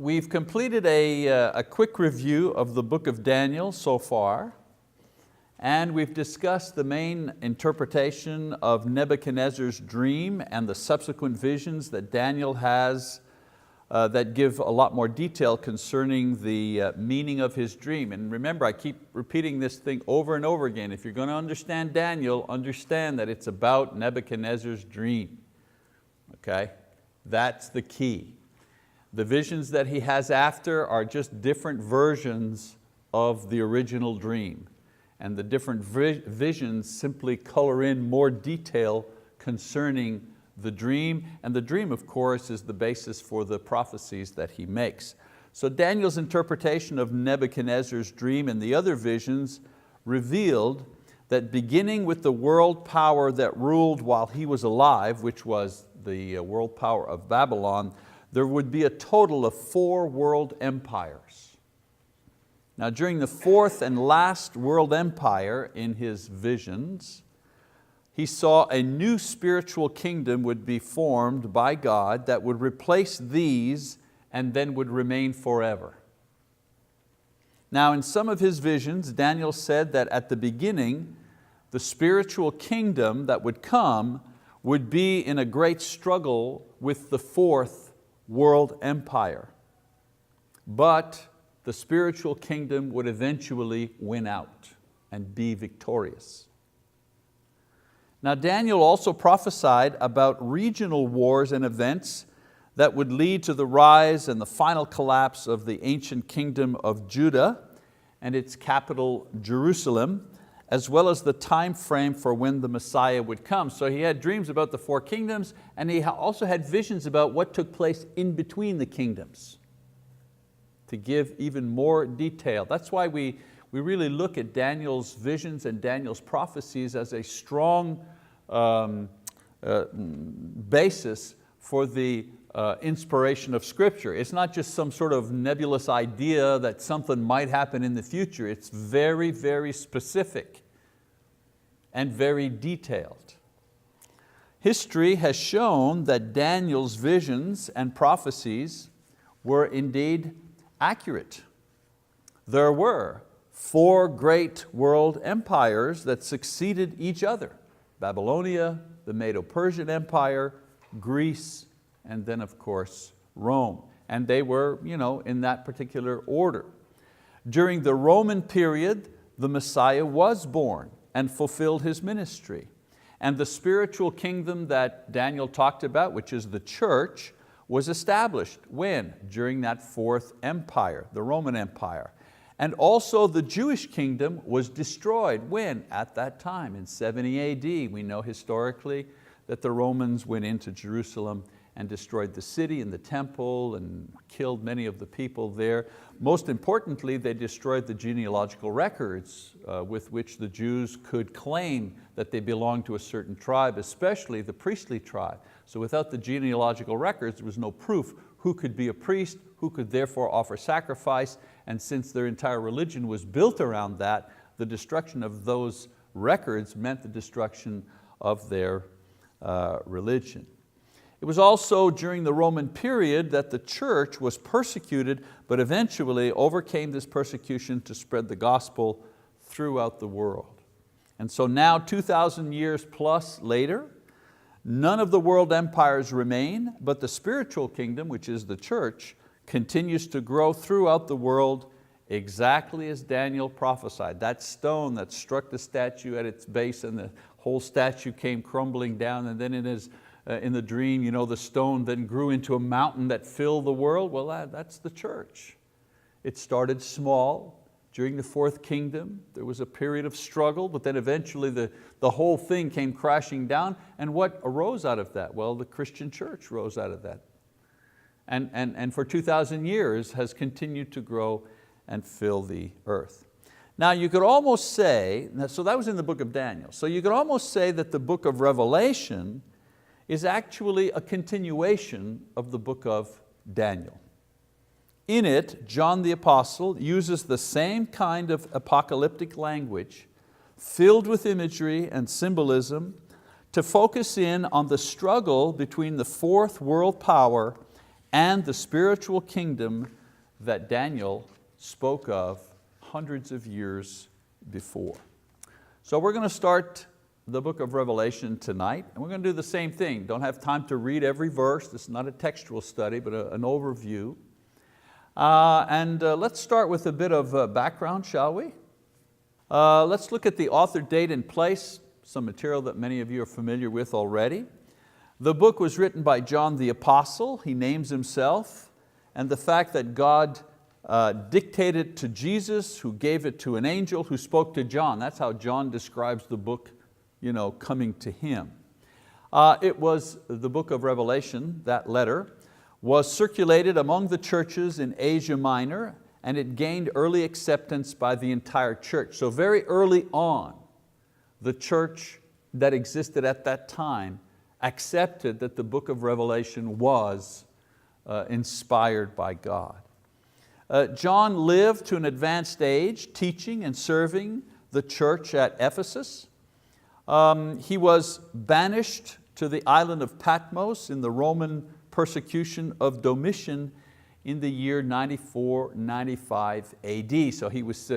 We've completed a quick review of the book of Daniel so far, and we've discussed the main interpretation of Nebuchadnezzar's dream and the subsequent visions that Daniel has that give a lot more detail concerning the meaning of his dream. And remember, I keep repeating this thing over and over again. If you're going to understand Daniel, understand that it's about Nebuchadnezzar's dream. Okay? That's the key. The visions that he has after are just different versions of the original dream. And the different visions simply color in more detail concerning the dream. And the dream, of course, is the basis for the prophecies that he makes. So Daniel's interpretation of Nebuchadnezzar's dream and the other visions revealed that beginning with the world power that ruled while he was alive, which was the world power of Babylon, there would be a total of 4 world empires. Now during the 4th and last world empire in his visions, he saw a new spiritual kingdom would be formed by God that would replace these and then would remain forever. Now in some of his visions, Daniel said that at the beginning, the spiritual kingdom that would come would be in a great struggle with the 4th world empire. But the spiritual kingdom would eventually win out and be victorious. Now Daniel also prophesied about regional wars and events that would lead to the rise and the final collapse of the ancient kingdom of Judah and its capital Jerusalem, as well as the time frame for when the Messiah would come. So he had dreams about the 4 kingdoms, and he also had visions about what took place in between the kingdoms to give even more detail. That's why we really look at Daniel's visions and Daniel's prophecies as a strong basis for the inspiration of Scripture. It's not just some sort of nebulous idea that something might happen in the future. It's very, very specific and very detailed. History has shown that Daniel's visions and prophecies were indeed accurate. There were 4 great world empires that succeeded each other: Babylonia, the Medo-Persian Empire, Greece, and then of course Rome. And they were in that particular order. During the Roman period, the Messiah was born and fulfilled his ministry. And the spiritual kingdom that Daniel talked about, which is the church, was established when? During that 4th empire, the Roman Empire. And also the Jewish kingdom was destroyed when? At that time, in 70 AD. We know historically that the Romans went into Jerusalem and destroyed the city and the temple and killed many of the people there. Most importantly, they destroyed the genealogical records with which the Jews could claim that they belonged to a certain tribe, especially the priestly tribe. So without the genealogical records, there was no proof who could be a priest, who could therefore offer sacrifice, and since their entire religion was built around that, the destruction of those records meant the destruction of their religion. It was also during the Roman period that the church was persecuted, but eventually overcame this persecution to spread the gospel throughout the world. And so now, 2,000 years plus later, none of the world empires remain, but the spiritual kingdom, which is the church, continues to grow throughout the world exactly as Daniel prophesied. That stone that struck the statue at its base and the whole statue came crumbling down, and then in the dream, the stone then grew into a mountain that filled the world. Well, that's the church. It started small. During the 4th kingdom, there was a period of struggle, but then eventually the whole thing came crashing down. And what arose out of that? Well, the Christian church rose out of that. And for 2,000 years has continued to grow and fill the earth. Now you could almost say, so that was in the book of Daniel, so you could almost say that the book of Revelation is actually a continuation of the book of Daniel. In it, John the Apostle uses the same kind of apocalyptic language, filled with imagery and symbolism, to focus in on the struggle between the 4th world power and the spiritual kingdom that Daniel spoke of hundreds of years before. So we're going to start the book of Revelation tonight, and we're going to do the same thing. Don't have time to read every verse. This is not a textual study, but an overview. Let's start with a bit of background, shall we? Let's look at the author, date, and place, some material that many of you are familiar with already. The book was written by John the Apostle. He names himself, and the fact that God dictated to Jesus, who gave it to an angel, who spoke to John. That's how John describes the book coming to him. It was the book of Revelation, that letter, was circulated among the churches in Asia Minor, and it gained early acceptance by the entire church. So very early on, the church that existed at that time accepted that the book of Revelation was inspired by God. John lived to an advanced age, teaching and serving the church at Ephesus. He was banished to the island of Patmos in the Roman persecution of Domitian in the year 94-95 AD. So he was,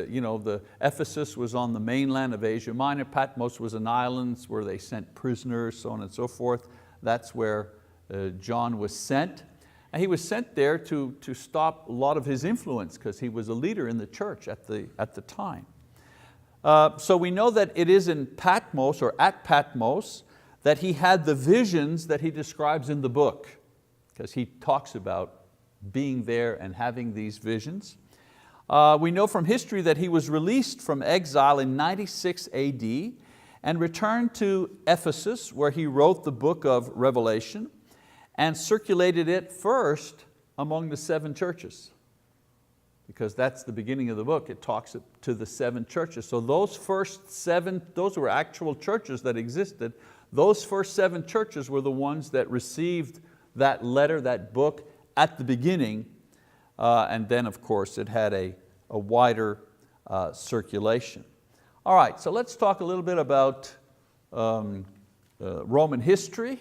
Ephesus was on the mainland of Asia Minor. Patmos was an island where they sent prisoners, so on and so forth. That's where John was sent. And he was sent there to stop a lot of his influence because he was a leader in the church at the time. So we know that it is in Patmos, or at Patmos, that he had the visions that he describes in the book, because he talks about being there and having these visions. We know from history that he was released from exile in 96 AD and returned to Ephesus, where he wrote the book of Revelation and circulated it first among the 7 churches. Because that's the beginning of the book. It talks to the 7 churches. So those first 7, those were actual churches that existed. Those first 7 churches were the ones that received that letter, that book, at the beginning, and then of course it had a wider circulation. All right, so let's talk a little bit about Roman history.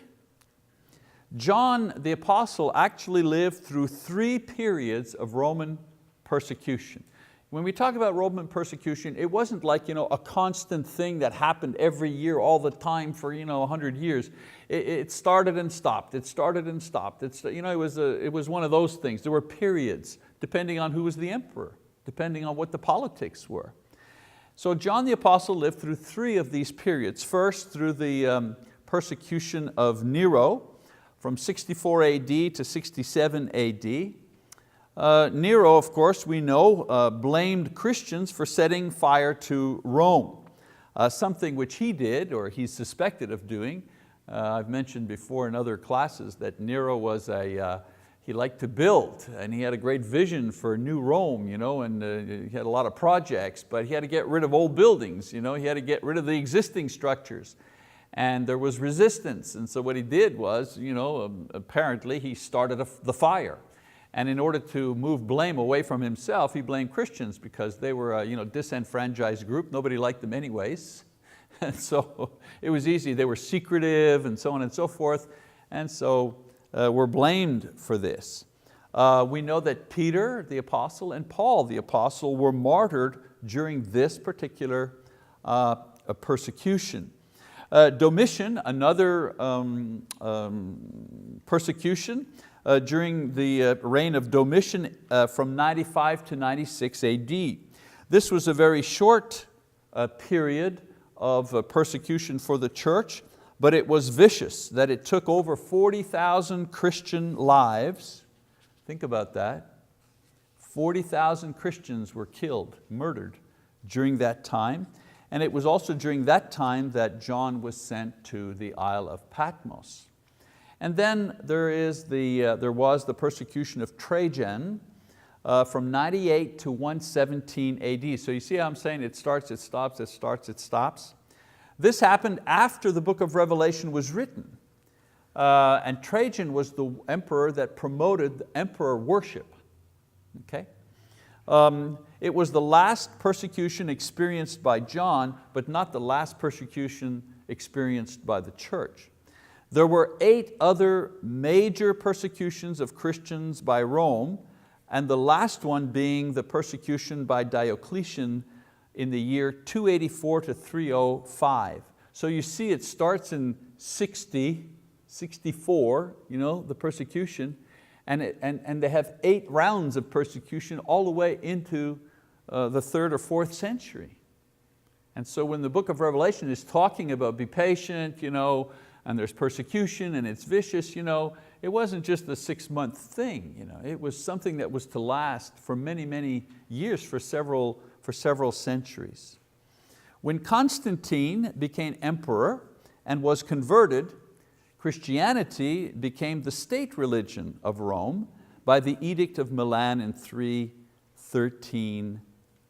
John the Apostle actually lived through 3 periods of Roman persecution. When we talk about Roman persecution, it wasn't like a constant thing that happened every year all the time for 100 years. It started and stopped, it started and stopped. It was one of those things. There were periods depending on who was the emperor, depending on what the politics were. So John the Apostle lived through 3 of these periods. First, through the persecution of Nero from 64 AD to 67 AD. Nero, of course, we know, blamed Christians for setting fire to Rome, something which he did, or he's suspected of doing. I've mentioned before in other classes that Nero was he liked to build, and he had a great vision for new Rome, and he had a lot of projects, but he had to get rid of old buildings, he had to get rid of the existing structures. And there was resistance, and so what he did was, apparently he started the fire. And in order to move blame away from himself, he blamed Christians because they were a disenfranchised group. Nobody liked them anyways. And so it was easy. They were secretive and so on and so forth. And so were blamed for this. We know that Peter the apostle and Paul the apostle were martyred during this particular persecution. Domitian, another persecution, during the reign of Domitian from 95 to 96 AD. This was a very short period of persecution for the church, but it was vicious, that it took over 40,000 Christian lives. Think about that. 40,000 Christians were killed, murdered during that time. And it was also during that time that John was sent to the Isle of Patmos. And then there was the persecution of Trajan from 98 to 117 AD. So you see how I'm saying it starts, it stops, it starts, it stops. This happened after the book of Revelation was written. And Trajan was the emperor that promoted emperor worship. Okay? It was the last persecution experienced by John, but not the last persecution experienced by the church. There were 8 other major persecutions of Christians by Rome, and the last one being the persecution by Diocletian in the year 284 to 305. So you see it starts in 64, the persecution, and they have 8 rounds of persecution all the way into the 3rd or 4th century. And so when the book of Revelation is talking about be patient, and there's persecution and it's vicious, it wasn't just a 6-month thing. It was something that was to last for many, many years, for several centuries. When Constantine became emperor and was converted, Christianity became the state religion of Rome by the Edict of Milan in 313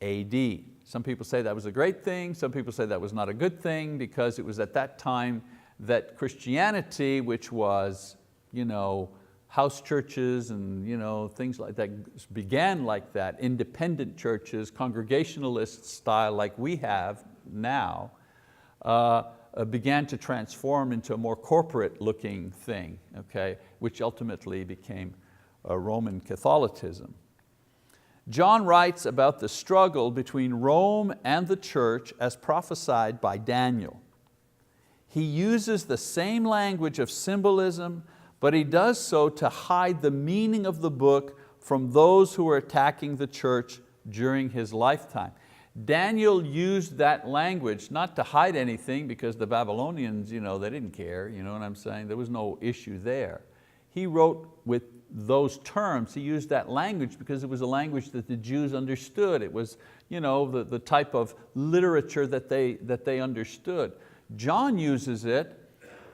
AD. Some people say that was a great thing, some people say that was not a good thing, because it was at that time that Christianity, which was house churches and things like that, began like that, independent churches, Congregationalist style like we have now, began to transform into a more corporate looking thing, okay, which ultimately became Roman Catholicism. John writes about the struggle between Rome and the church as prophesied by Daniel. He uses the same language of symbolism, but he does so to hide the meaning of the book from those who are attacking the church during his lifetime. Daniel used that language not to hide anything, because the Babylonians, they didn't care, you know what I'm saying? There was no issue there. He wrote with those terms, he used that language because it was a language that the Jews understood. It was the type of literature that they understood. John uses it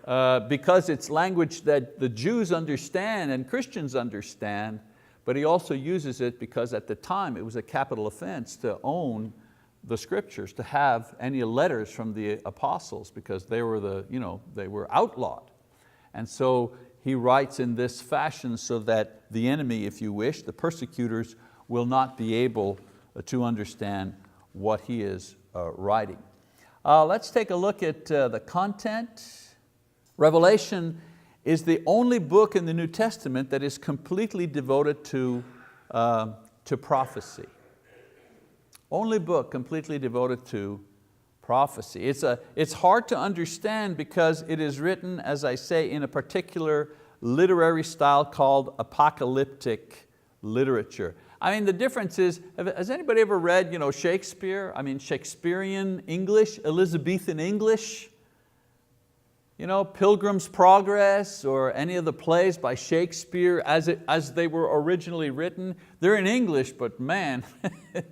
because it's language that the Jews understand and Christians understand, but he also uses it because at the time it was a capital offense to own the scriptures, to have any letters from the apostles, because they were they were outlawed. And so he writes in this fashion so that the enemy, if you wish, the persecutors, will not be able to understand what he is writing. Let's take a look at the content. Revelation is the only book in the New Testament that is completely devoted to prophecy. Only book completely devoted to prophecy. It's hard to understand because it is written, as I say, in a particular literary style called apocalyptic literature. I mean, the difference is, has anybody ever read Shakespeare? I mean, Shakespearean English, Elizabethan English? Pilgrim's Progress or any of the plays by Shakespeare as they were originally written. They're in English, but man,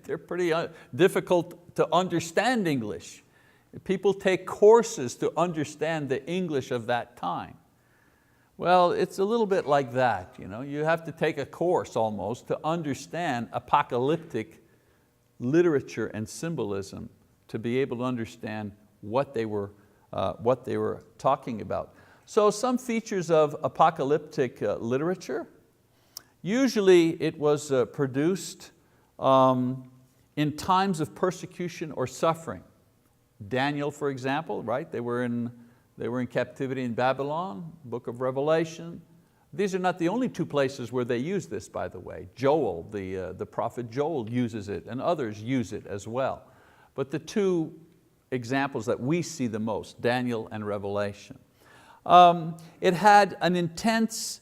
they're pretty difficult to understand English. People take courses to understand the English of that time. Well, it's a little bit like that. You have to take a course almost to understand apocalyptic literature and symbolism to be able to understand what they were talking about. So some features of apocalyptic literature. Usually it was produced in times of persecution or suffering. Daniel, for example, right? They were in captivity in Babylon, book of Revelation. These are not the only 2 places where they use this, by the way. Joel, the prophet Joel uses it, and others use it as well. But the 2 examples that we see the most, Daniel and Revelation. It had an intense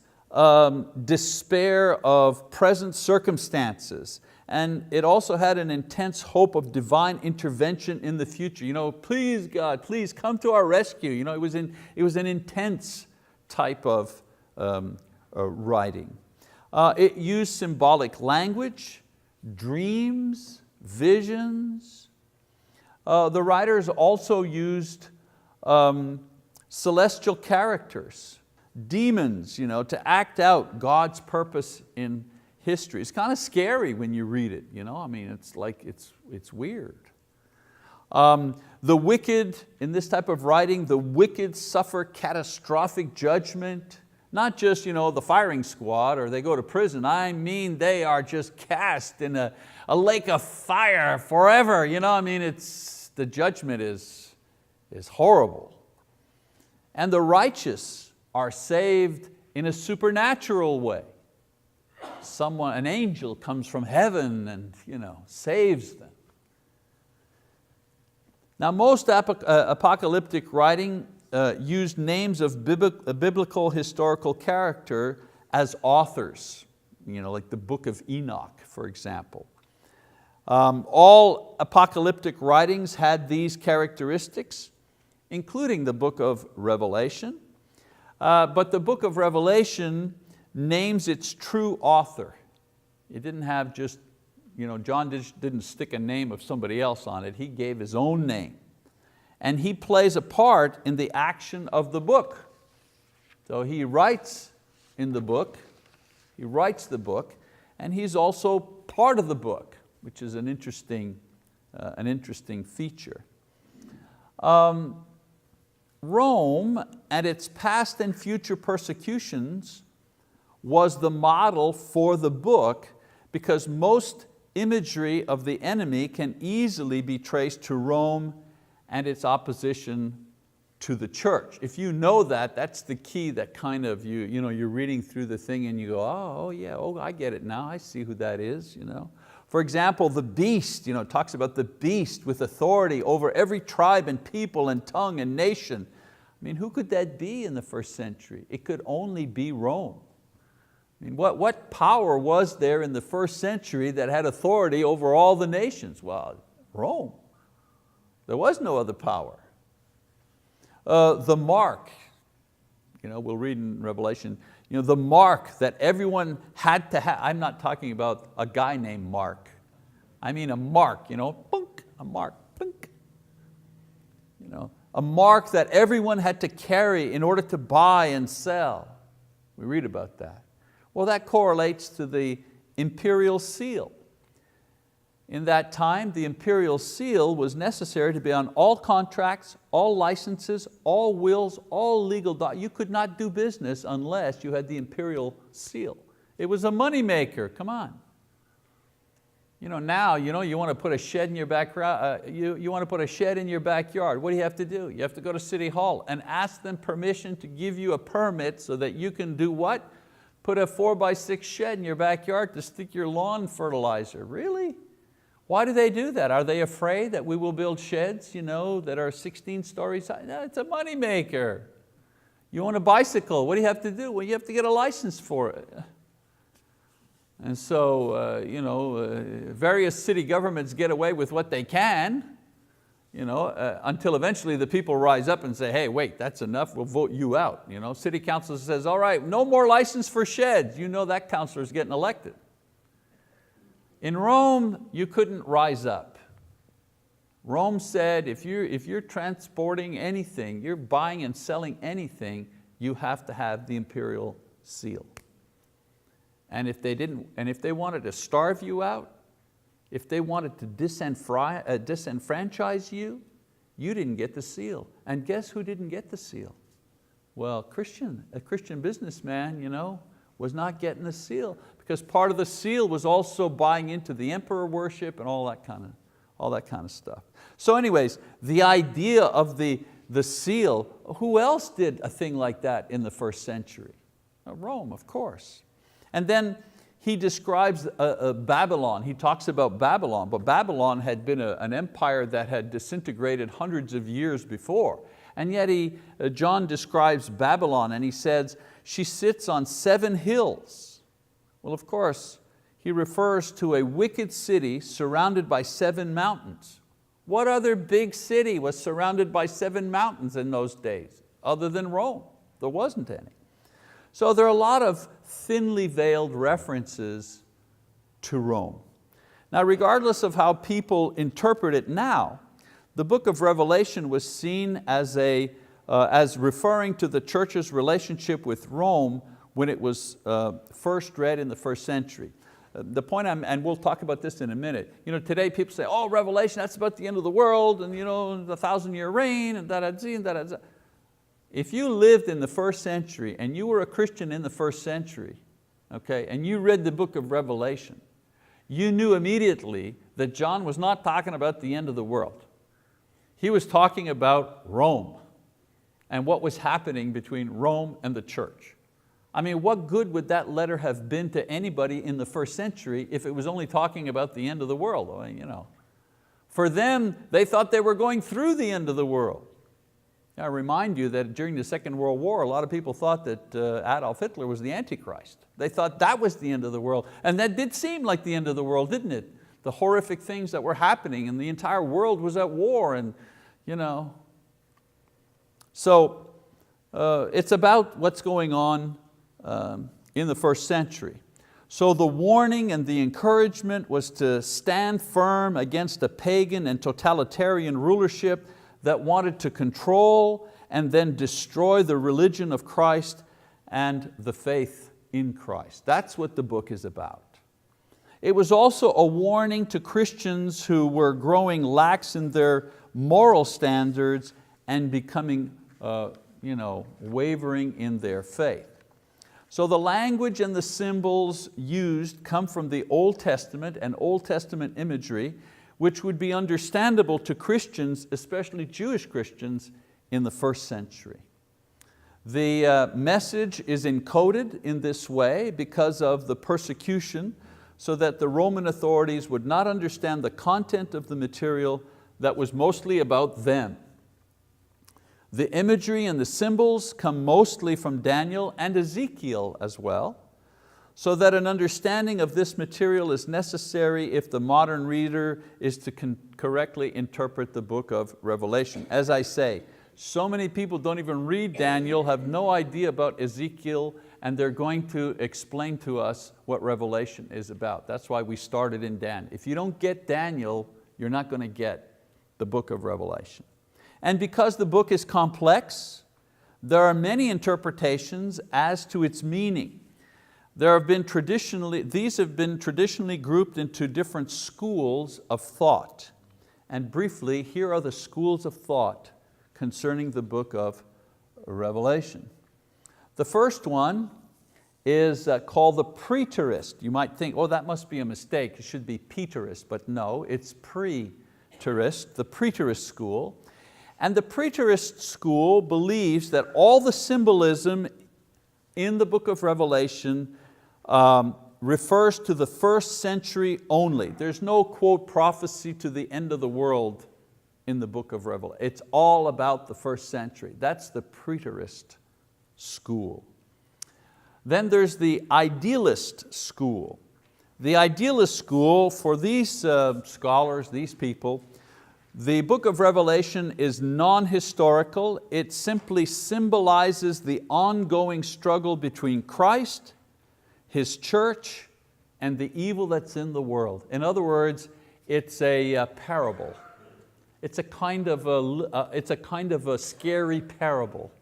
despair of present circumstances, and it also had an intense hope of divine intervention in the future. Please God, please come to our rescue. It was an intense type of writing. It used symbolic language, dreams, visions. The writers also used celestial characters, demons, to act out God's purpose in history. It's kind of scary when you read it. I mean, it's weird. The wicked, in this type of writing, the wicked suffer catastrophic judgment. Not just the firing squad or they go to prison. I mean, they are just cast in a lake of fire forever. I mean, the judgment is horrible. And the righteous are saved in a supernatural way. An angel comes from heaven and saves them. Now most apocalyptic writing used names of biblical historical character as authors, like the book of Enoch, for example. All apocalyptic writings had these characteristics, including the book of Revelation. But the book of Revelation names its true author. It didn't have just, John didn't stick a name of somebody else on it. He gave his own name. And he plays a part in the action of the book. So he writes in the book, he writes the book, and he's also part of the book, which is an interesting feature. Rome and its past and future persecutions was the model for the book, because most imagery of the enemy can easily be traced to Rome and its opposition to the church. If you know that, that's the key that kind of you're reading through the thing and you go, oh yeah, I get it now, I see who that is. For example, the beast, it talks about the beast with authority over every tribe and people and tongue and nation. I mean, who could that be in the first century? It could only be Rome. I mean, what power was there in the first century that had authority over all the nations? Well, Rome. There was no other power. The mark, we'll read in Revelation, the mark that everyone had to have. I'm not talking about a guy named Mark. I mean a mark, punk, a mark, punk. A mark that everyone had to carry in order to buy and sell. We read about that. Well, that correlates to the imperial seal. In that time, the imperial seal was necessary to be on all contracts, all licenses, all wills, all legal documents. You could not do business unless you had the imperial seal. It was a money maker, come on. Now, you want to put a shed in your backyard. You want to put a shed in your backyard. What do you have to do? You have to go to City Hall and ask them permission to give you a permit so that you can do what? Put a 4x6 shed in your backyard to stick your lawn fertilizer. Really? Why do they do that? Are they afraid that we will build sheds that are 16 stories high? No, it's a money maker. You want a bicycle, what do you have to do? Well, you have to get a license for it. And so various city governments get away with what they can, until eventually the people rise up and say, hey, wait, that's enough, we'll vote you out. City council says, all right, no more license for sheds. That councilor's getting elected. In Rome, you couldn't rise up. Rome said, if you're transporting anything, you're buying and selling anything, you have to have the imperial seal. And if they wanted to starve you out, if they wanted to disenfranchise you, you didn't get the seal. And guess who didn't get the seal? Well, a Christian businessman, was not getting the seal, because part of the seal was also buying into the emperor worship and all that kind of stuff. So anyways, the idea of the seal, who else did a thing like that in the first century? Rome, of course. And then he describes Babylon. He talks about Babylon, but Babylon had been an empire that had disintegrated hundreds of years before. And yet John describes Babylon and he says, she sits on 7 hills. Well, of course, he refers to a wicked city surrounded by 7 mountains. What other big city was surrounded by 7 mountains in those days, other than Rome? There wasn't any. So there are a lot of thinly veiled references to Rome. Now, regardless of how people interpret it now, the book of Revelation was seen as referring to the church's relationship with Rome when it was first read in the first century. The point and we'll talk about this in a minute. Today people say, oh, Revelation, that's about the end of the world, and the 1,000-year reign, and da-da-zee, and da-da-zee. If you lived in the first century and you were a Christian in the first century, okay, and you read the book of Revelation, you knew immediately that John was not talking about the end of the world. He was talking about Rome. and what was happening between Rome and the church. I mean, what good would that letter have been to anybody in the first century if it was only talking about the end of the world? I mean, For them, they thought they were going through the end of the world. I remind you that during the Second World War, a lot of people thought that Adolf Hitler was the Antichrist. They thought that was the end of the world. And that did seem like the end of the world, didn't it? The horrific things that were happening and the entire world was at war. And, So it's about what's going on in the first century. So the warning and the encouragement was to stand firm against a pagan and totalitarian rulership that wanted to control and then destroy the religion of Christ and the faith in Christ. That's what the book is about. It was also a warning to Christians who were growing lax in their moral standards and becoming wavering in their faith. So the language and the symbols used come from the Old Testament and Old Testament imagery, which would be understandable to Christians, especially Jewish Christians, in the first century. The message is encoded in this way because of the persecution, so that the Roman authorities would not understand the content of the material that was mostly about them. The imagery and the symbols come mostly from Daniel and Ezekiel as well, so that an understanding of this material is necessary if the modern reader is to correctly interpret the book of Revelation. As I say, so many people don't even read Daniel, have no idea about Ezekiel, and they're going to explain to us what Revelation is about. That's why we started in Daniel. If you don't get Daniel, you're not going to get the book of Revelation. And because the book is complex, there are many interpretations as to its meaning. These have been traditionally grouped into different schools of thought. And briefly, here are the schools of thought concerning the book of Revelation. The first one is called the preterist. You might think, oh, that must be a mistake, it should be Peterist, but no, it's preterist, the preterist school. And the preterist school believes that all the symbolism in the book of Revelation refers to the first century only. There's no, quote, prophecy to the end of the world in the book of Revelation. It's all about the first century. That's the preterist school. Then there's the idealist school. The idealist school, for these scholars, these people, the book of Revelation is non-historical. It simply symbolizes the ongoing struggle between Christ, His church, and the evil that's in the world. In other words, it's a parable. It's a kind of a scary parable.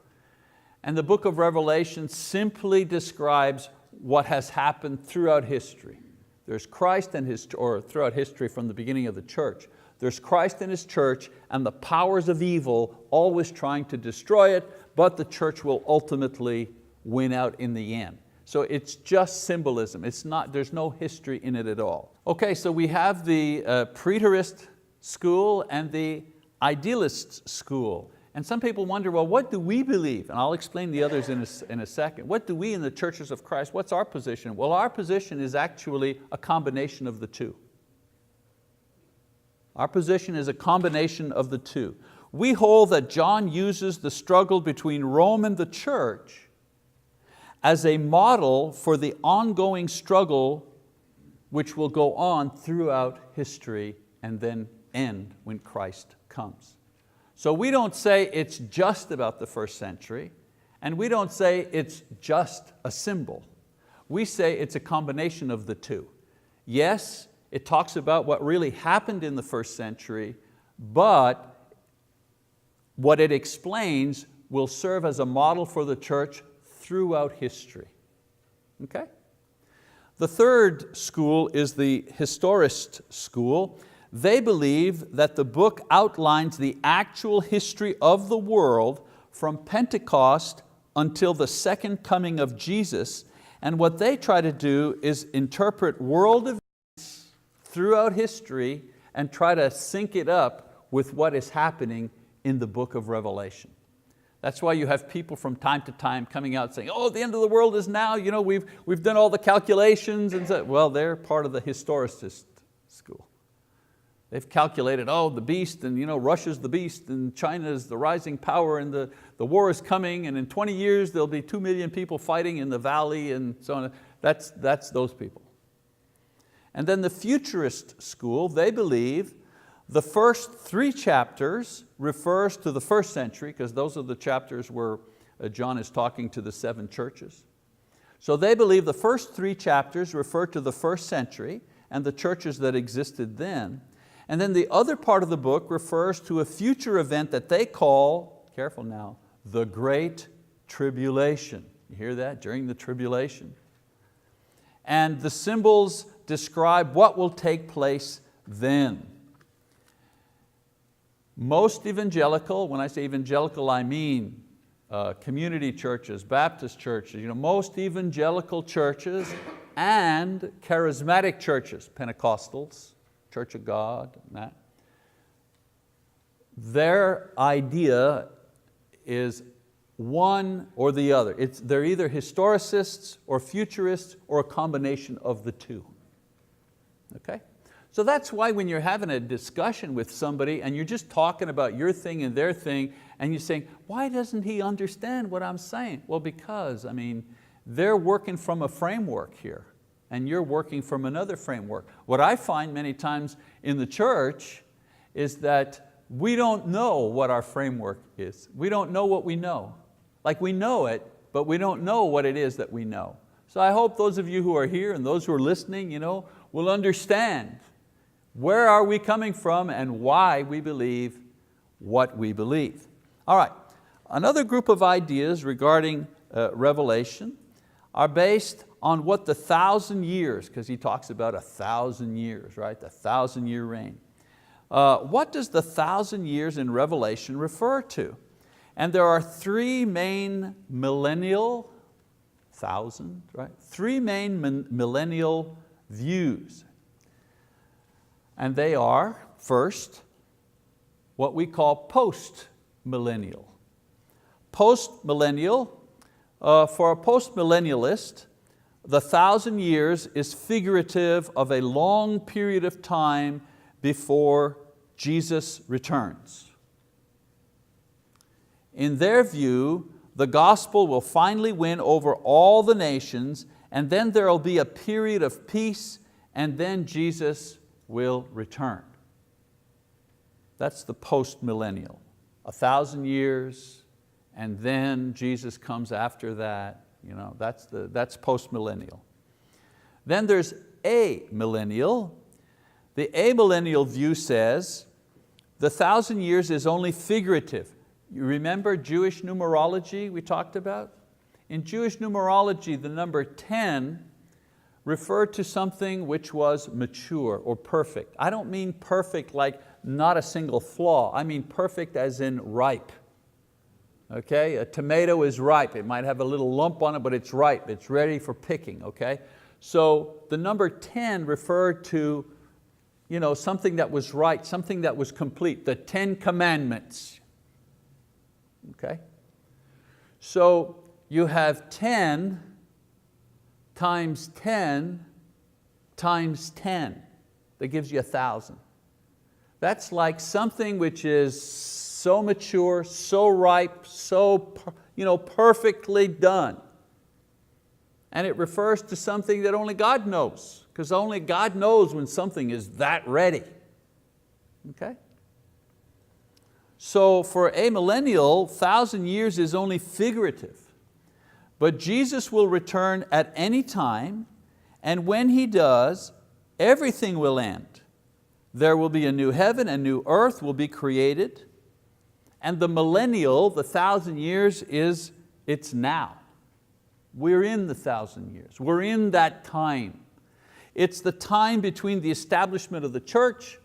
And the book of Revelation simply describes what has happened throughout history. There's Christ and His, or throughout history from the beginning of the church. There's Christ and His church and the powers of evil always trying to destroy it, but the church will ultimately win out in the end. So it's just symbolism. There's no history in it at all. Okay, so we have the preterist school and the idealist school. And some people wonder, well, what do we believe? And I'll explain the others in a second. What do we in the churches of Christ, what's our position? Well, our position is actually a combination of the two. Our position is a combination of the two. We hold that John uses the struggle between Rome and the church as a model for the ongoing struggle which will go on throughout history and then end when Christ comes. So we don't say it's just about the first century, and we don't say it's just a symbol. We say it's a combination of the two. Yes, it talks about what really happened in the first century, but what it explains will serve as a model for the church throughout history. Okay? The third school is the historist school. They believe that the book outlines the actual history of the world from Pentecost until the second coming of Jesus, and what they try to do is interpret world events throughout history and try to sync it up with what is happening in the book of Revelation. That's why you have people from time to time coming out saying, oh, the end of the world is now, we've done all the calculations. And so, well, they're part of the historicist school. They've calculated, oh, the beast, and Russia's the beast, and China is the rising power, and the war is coming, and in 20 years there'll be 2 million people fighting in the valley, and so on. That's those people. And then the futurist school, they believe the first 3 chapters refers to the first century, because those are the chapters where John is talking to the 7 churches. So they believe the first 3 chapters refer to the first century and the churches that existed then. And then the other part of the book refers to a future event that they call, careful now, the Great Tribulation. You hear that? During the tribulation. And the symbols describe what will take place then. Most evangelical, when I say evangelical, I mean community churches, Baptist churches, most evangelical churches and charismatic churches, Pentecostals, Church of God, and that. Their idea is one or the other. They're either historicists or futurists or a combination of the two. Okay? So that's why when you're having a discussion with somebody and you're just talking about your thing and their thing, and you're saying, why doesn't he understand what I'm saying? Well, because they're working from a framework here, and you're working from another framework. What I find many times in the church is that we don't know what our framework is. We don't know what we know. Like we know it, but we don't know what it is that we know. So I hope those of you who are here and those who are listening, will understand where are we coming from and why we believe what we believe. All right, another group of ideas regarding Revelation are based on what the 1,000 years, because he talks about 1,000 years, right? The 1,000-year reign. What does the 1,000 years in Revelation refer to? And there are 3 main millennial, 1,000, right? 3 main millennial views. And they are, first, what we call post-millennial. Post-millennial, for a post-millennialist, the 1,000 years is figurative of a long period of time before Jesus returns. In their view, the gospel will finally win over all the nations, and then there will be a period of peace, and then Jesus will return. That's the post-millennial. 1,000 years, and then Jesus comes after that. That's post-millennial. Then there's amillennial. The amillennial view says the 1,000 years is only figurative. You remember Jewish numerology we talked about? In Jewish numerology, the number 10 referred to something which was mature or perfect. I don't mean perfect like not a single flaw. I mean perfect as in ripe. Okay, a tomato is ripe. It might have a little lump on it, but it's ripe. It's ready for picking, okay? So the number 10 referred to something that was right, something that was complete, the 10 commandments. Okay? So you have 10 times 10 times 10. That gives you 1,000. That's like something which is so mature, so ripe, so perfectly done. And it refers to something that only God knows, because only God knows when something is that ready. Okay? So for amillennial, 1,000 years is only figurative. But Jesus will return at any time, and when He does, everything will end. There will be a new heaven, a new earth will be created. And the millennial, the 1,000 years, it's now. We're in the 1,000 years. We're in that time. It's the time between the establishment of the church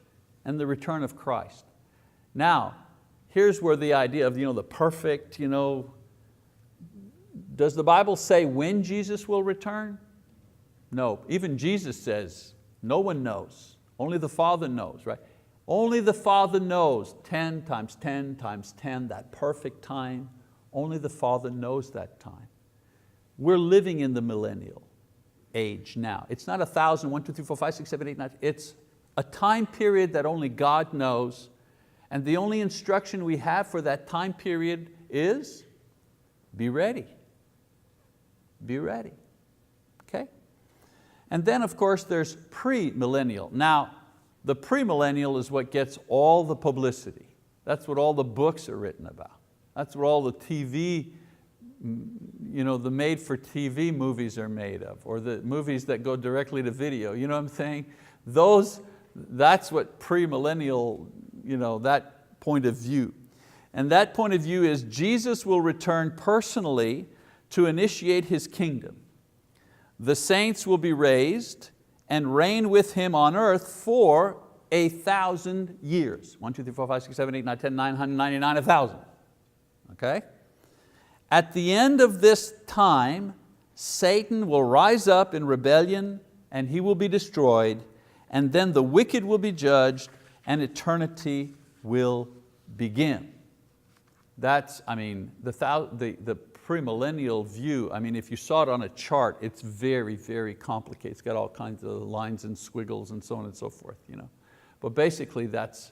and the return of Christ. Now, here's where the idea of the perfect, does the Bible say when Jesus will return? No, even Jesus says, no one knows. Only the Father knows, right? Only the Father knows 10 times 10 times 10, that perfect time. Only the Father knows that time. We're living in the millennial age now. It's not 1,000, 1, 2, 3, 4, 5, 6, 7, 8, 9. It's a time period that only God knows, and the only instruction we have for that time period is be ready. Be ready. Okay? And then of course there's pre-millennial. Now, the pre-millennial is what gets all the publicity. That's what all the books are written about. That's what all the TV, the made-for-TV movies are made of, or the movies that go directly to video. You know what I'm saying? That's what pre-millennial, that point of view. And that point of view is Jesus will return personally to initiate His kingdom. The saints will be raised and reign with Him on earth for 1,000 years. 1, 2, 3, 4, 5, 6, 7, 8, 9, 10, 999, 1,000. Okay? At the end of this time, Satan will rise up in rebellion and he will be destroyed, and then the wicked will be judged and eternity will begin. That's, the premillennial view, if you saw it on a chart, it's very, very complicated. It's got all kinds of lines and squiggles and so on and so forth. But basically that's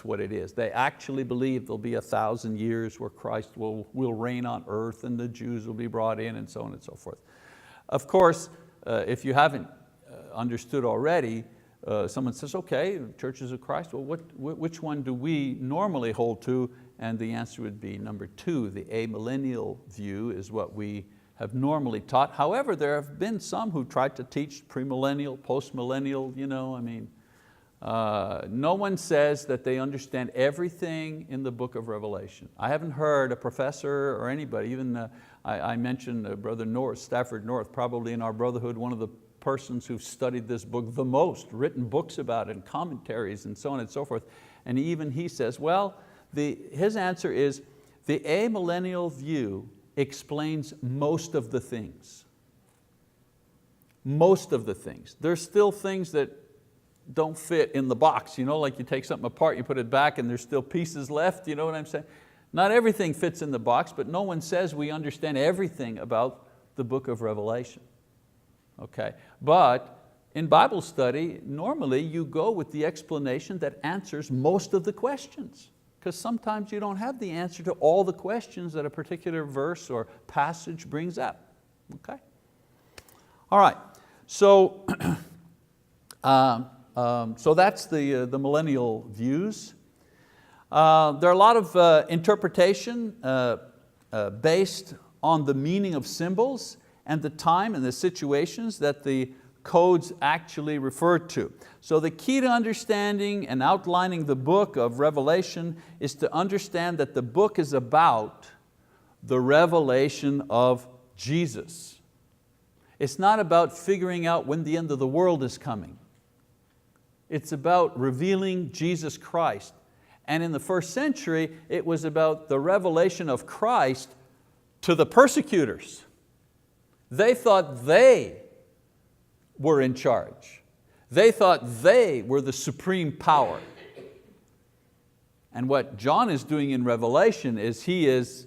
what it is. They actually believe there'll be 1,000 years where Christ will reign on earth and the Jews will be brought in and so on and so forth. Of course, if you haven't understood already, someone says, okay, Churches of Christ, well, which one do we normally hold to? And the answer would be number 2, the amillennial view is what we have normally taught. However, there have been some who tried to teach premillennial, postmillennial, no one says that they understand everything in the book of Revelation. I haven't heard a professor or anybody, even I mentioned Brother North, Stafford North, probably in our brotherhood, one of the persons who've studied this book the most, written books about it and commentaries and so on and so forth. And even he says, well, his answer is the amillennial view explains most of the things. Most of the things. There's still things that don't fit in the box, like you take something apart, you put it back and there's still pieces left, you know what I'm saying? Not everything fits in the box, but no one says we understand everything about the book of Revelation. Okay, but in Bible study, normally you go with the explanation that answers most of the questions, because sometimes you don't have the answer to all the questions that a particular verse or passage brings up. Okay? All right, so so that's the millennial views. There are a lot of interpretation based on the meaning of symbols and the time and the situations that the codes actually refer to. So the key to understanding and outlining the book of Revelation is to understand that the book is about the revelation of Jesus. It's not about figuring out when the end of the world is coming. It's about revealing Jesus Christ. And in the first century, it was about the revelation of Christ to the persecutors. They thought they were in charge. They thought they were the supreme power. And what John is doing in Revelation is he is,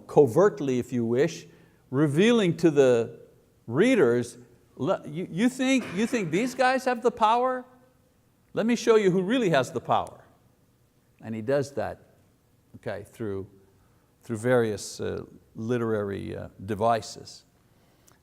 covertly, if you wish, revealing to the readers, you think these guys have the power? Let me show you who really has the power. And he does that, okay, through various literary devices.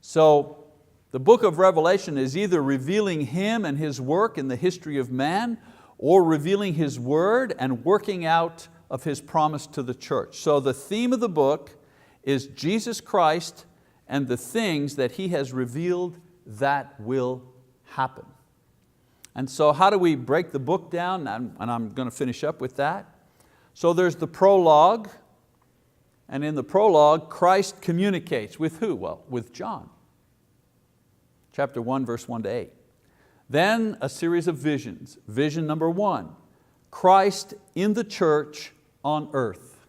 So the book of Revelation is either revealing Him and His work in the history of man, or revealing His word and working out of His promise to the church. So the theme of the book is Jesus Christ and the things that He has revealed that will happen. And so how do we break the book down? And I'm going to finish up with that. So there's the prologue, and in the prologue, Christ communicates with who? Well, with John. Chapter 1, verse 1 to 8. Then a series of visions. Vision number 1, Christ in the church on earth.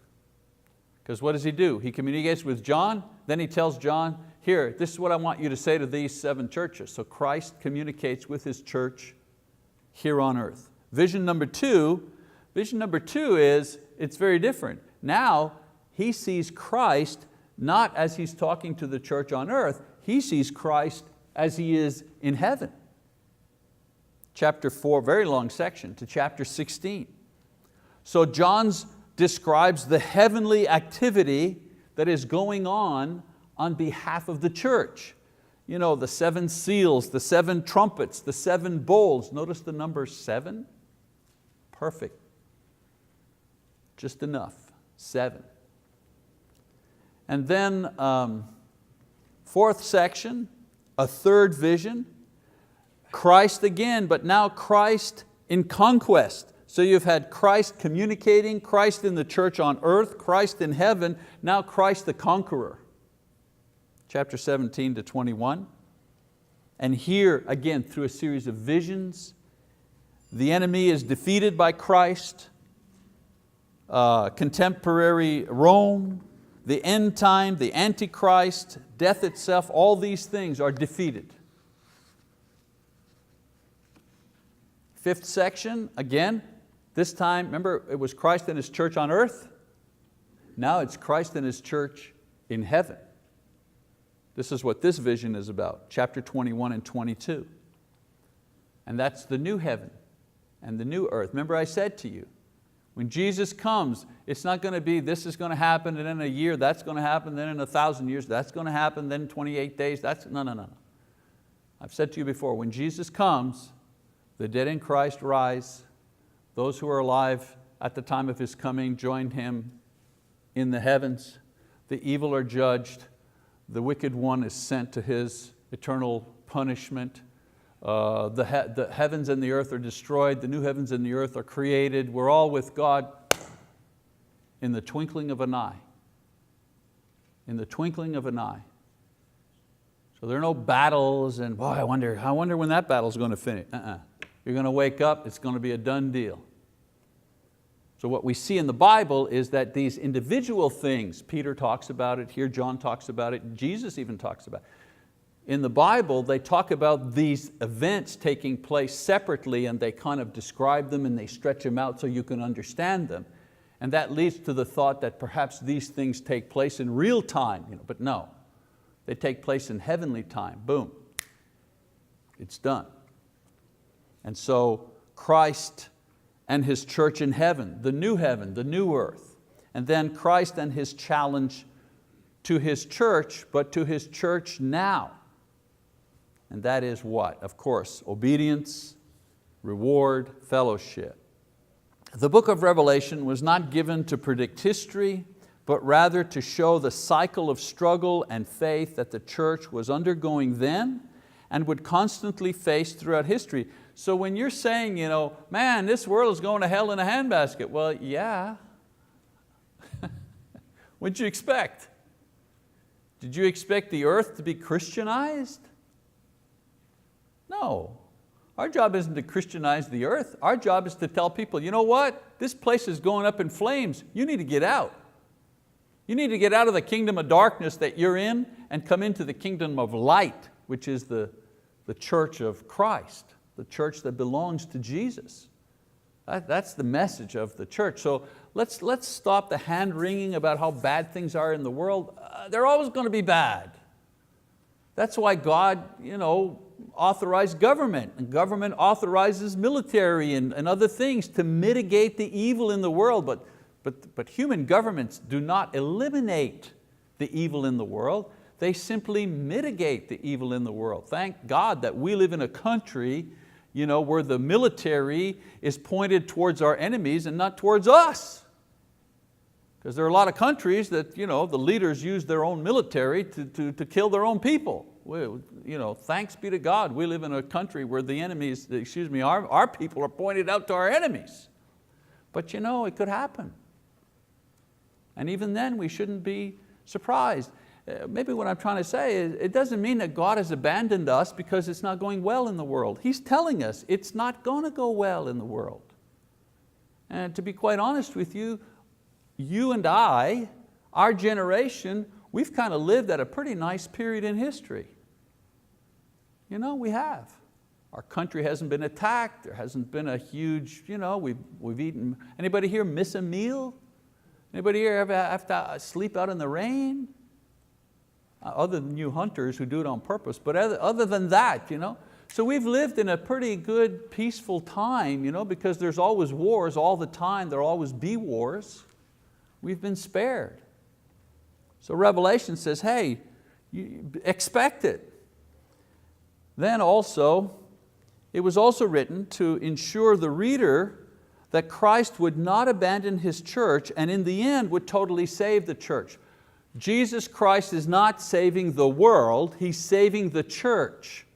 Because what does He do? He communicates with John, then He tells John, here, this is what I want you to say to these 7 churches. So Christ communicates with His church here on earth. Vision number 2 is, it's very different. Now, he sees Christ not as he's talking to the church on earth, he sees Christ as he is in heaven. Chapter 4, very long section, to chapter 16. So John describes the heavenly activity that is going on behalf of the church. You know, the 7 seals, the 7 trumpets, the 7 bowls. Notice the number 7. Perfect. Just enough, 7. And then 4th section, a 3rd vision, Christ again, but now Christ in conquest. So you've had Christ communicating, Christ in the church on earth, Christ in heaven, now Christ the conqueror. Chapter 17 to 21. And here again, through a series of visions, the enemy is defeated by Christ, contemporary Rome, the end time, the Antichrist, death itself, all these things are defeated. 5th section, again, this time, remember it was Christ and His church on earth. Now it's Christ and His church in heaven. This is what this vision is about, chapter 21 and 22. And that's the new heaven and the new earth. Remember I said to you, when Jesus comes, it's not going to be this is going to happen, and in a year that's going to happen, then in 1,000 years that's going to happen, then 28 days, no. I've said to you before, when Jesus comes, the dead in Christ rise, those who are alive at the time of His coming join Him in the heavens, the evil are judged, the wicked one is sent to his eternal punishment, the heavens and the earth are destroyed, the new heavens and the earth are created, we're all with God in the twinkling of an eye. In the twinkling of an eye. So there are no battles and boy, I wonder when that battle's going to finish. You're going to wake up, it's going to be a done deal. So what we see in the Bible is that these individual things, Peter talks about it, here John talks about it, Jesus even talks about it. In the Bible, they talk about these events taking place separately, and they kind of describe them and they stretch them out so you can understand them. And that leads to the thought that perhaps these things take place in real time, but no, they take place in heavenly time, boom, it's done. And so Christ and His church in heaven, the new earth, and then Christ and His challenge to His church, but to His church now. And that is what? Of course, obedience, reward, fellowship. The book of Revelation was not given to predict history, but rather to show the cycle of struggle and faith that the church was undergoing then and would constantly face throughout history. So when you're saying, man, this world is going to hell in a handbasket, well, yeah. What'd you expect? Did you expect the earth to be Christianized? No. Our job isn't to Christianize the earth. Our job is to tell people, you know what? This place is going up in flames. You need to get out. You need to get out of the kingdom of darkness that you're in and come into the kingdom of light, which is the church of Christ, the church that belongs to Jesus. That's the message of the church. So let's stop the hand-wringing about how bad things are in the world. They're always going to be bad. That's why God authorized government, and government authorizes military and other things to mitigate the evil in the world, but human governments do not eliminate the evil in the world. They simply mitigate the evil in the world. Thank God that we live in a country where the military is pointed towards our enemies and not towards us. Because there are a lot of countries that the leaders use their own military to kill their own people. Thanks be to God, we live in a country where the enemies, our people are pointed out to our enemies. But it could happen. And even then we shouldn't be surprised. Maybe what I'm trying to say is it doesn't mean that God has abandoned us because it's not going well in the world. He's telling us it's not going to go well in the world. And to be quite honest with you, you and I, our generation, we've kind of lived at a pretty nice period in history. We have. Our country hasn't been attacked. There hasn't been a huge, we've eaten. Anybody here miss a meal? Anybody here ever have to sleep out in the rain? Other than you hunters who do it on purpose, but other than that, So we've lived in a pretty good, peaceful time, because there's always wars all the time. There'll always be wars. We've been spared. So Revelation says, hey, you expect it. Then also, it was also written to ensure the reader that Christ would not abandon His church and in the end would totally save the church. Jesus Christ is not saving the world, He's saving the church.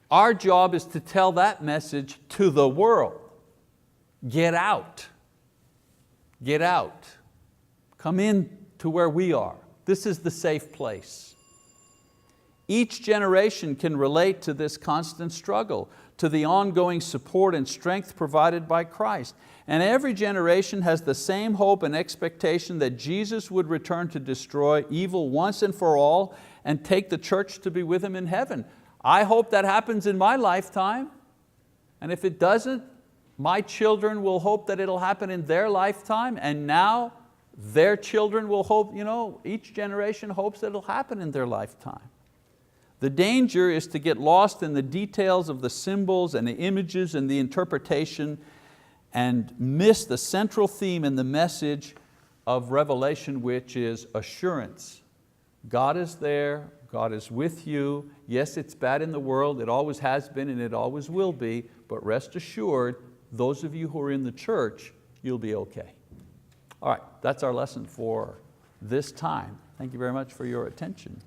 Our job is to tell that message to the world. Get out. Get out. Come in to where we are. This is the safe place. Each generation can relate to this constant struggle, to the ongoing support and strength provided by Christ. And every generation has the same hope and expectation that Jesus would return to destroy evil once and for all and take the church to be with Him in heaven. I hope that happens in my lifetime. And if it doesn't, my children will hope that it'll happen in their lifetime, and now their children will hope, each generation hopes that it'll happen in their lifetime. The danger is to get lost in the details of the symbols and the images and the interpretation and miss the central theme in the message of Revelation, which is assurance. God is there, God is with you. Yes, it's bad in the world, it always has been and it always will be, but rest assured, those of you who are in the church, you'll be okay. All right, that's our lesson for this time. Thank you very much for your attention.